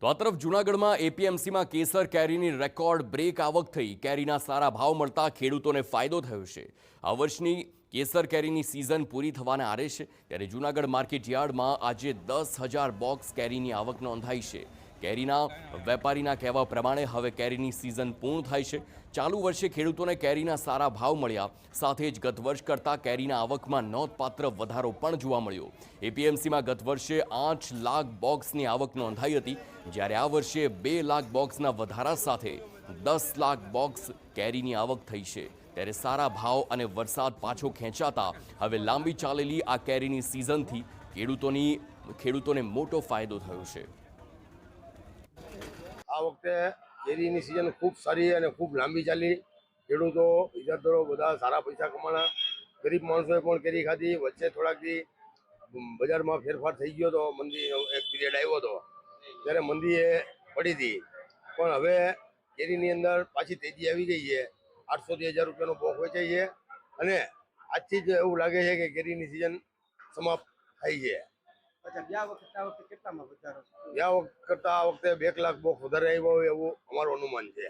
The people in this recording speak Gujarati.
તો આ તરફ જૂનાગઢમાં એપીએમસીમાં કેસર કેરીની રેકોર્ડ બ્રેક આવક થઈ। કેરીના સારા ભાવ મળતા ખેડૂતોને ફાયદો થયો છે। આ વર્ષની કેસર કેરીની સિઝન પૂરી થવાના આરે છે, ત્યારે જૂનાગઢ માર્કેટ યાર્ડમાં આજે 10,000 બોક્સ કેરીની આવક નોંધાઈ છે। કેરીના વેપારીના કહેવા પ્રમાણે હવે કેરીની સિઝન પૂર્ણ થાય છે। ચાલુ વર્ષે ખેડૂતોને કેરીના સારા ભાવ મળ્યા, સાથે જ ગત વર્ષ કરતાં કેરીના આવકમાં નોંધપાત્ર વધારો પણ જોવા મળ્યો। એપીએમસીમાં ગત વર્ષે 8 લાખ બોક્સની આવક નોંધાઈ હતી, જ્યારે આ વર્ષે 2 લાખ બોક્સના વધારા સાથે 10 લાખ બોક્સ કેરીની આવક થઈ છે। ત્યારે સારા ભાવ અને વરસાદ પાછો ખેંચાતા હવે લાંબી ચાલેલી આ કેરીની સિઝનથી ખેડૂતોને મોટો ફાયદો થયો છે। આ વખતે કેરીની સિઝન ખૂબ સારી અને ખૂબ લાંબી ચાલી। ખેડૂતો ઇજારદારો બધા સારા પૈસા કમાણા। ગરીબ માણસોએ પણ કેરી ખાધી। વચ્ચે થોડાકથી બજારમાં ફેરફાર થઈ ગયો તો મંદીનો એક પીરિયડ આવ્યો હતો, ત્યારે મંદી એ પડી હતી, પણ હવે કેરીની અંદર પાછી તેજી આવી ગઈ છે। 800 થી 1000 રૂપિયાનો બોક વેચાય છે અને આજથી જ એવું લાગે છે કે કેરીની સિઝન સમાપ્ત થઈ છે। ગયા વખત કરતા આ વખતે 2 લાખ બોક્સ વધારે આવ્યો હોય એવું અમારું અનુમાન છે।